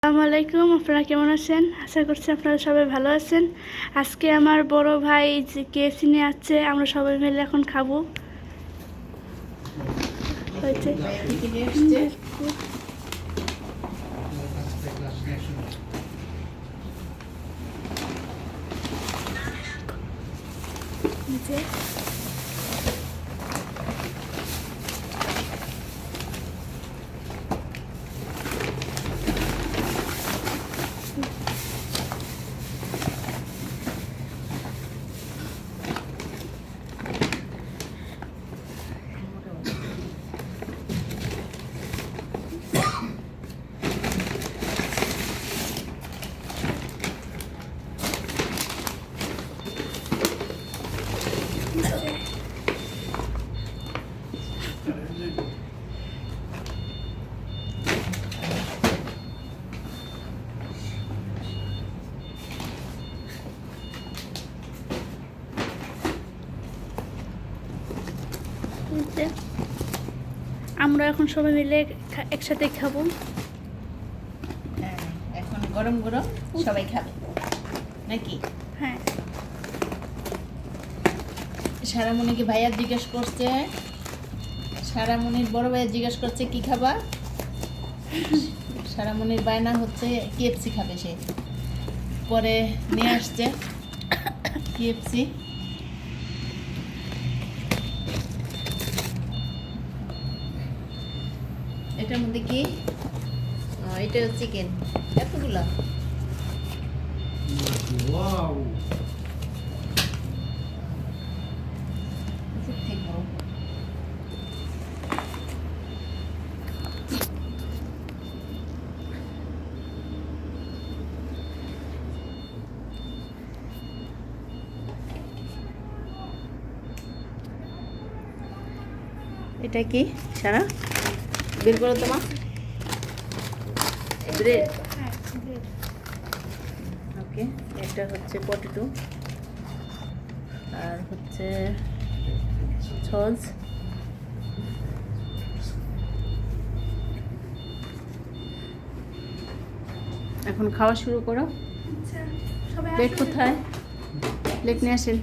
আসসালামু আলাইকুম। আপনারা কেমন আছেন? আশা করছি আপনারা সবাই ভালো আছেন। আজকে আমার বড় ভাই যে কেএফসি নিয়ে আসছে, আমরা সবাই মিলে এখন খাবো। হয়েছে আমরা এখন সবাই মিলে একসাথে খাবো। এখন গরম গরম সবাই খাবে নাকি? হ্যাঁ, সারামণিকে ভাইয়া জিজ্ঞেস করছে, সারামণির বড় ভাইয়া জিজ্ঞেস করছে কি খাবা। সারামণির বায়না হচ্ছে কেএফসি খাবে, সে পরে নিয়ে আসছে কেএফসি। এটার মধ্যে কি? এটা চিকেন। এতগুলা এটা কি? সারা বের করো তোমার ব্রেড। ওকে, এটা হচ্ছে পটেটো আর হচ্ছে সস। এখন খাওয়া শুরু করো। প্লেট কোথায়? প্লেট নিয়ে আসেন।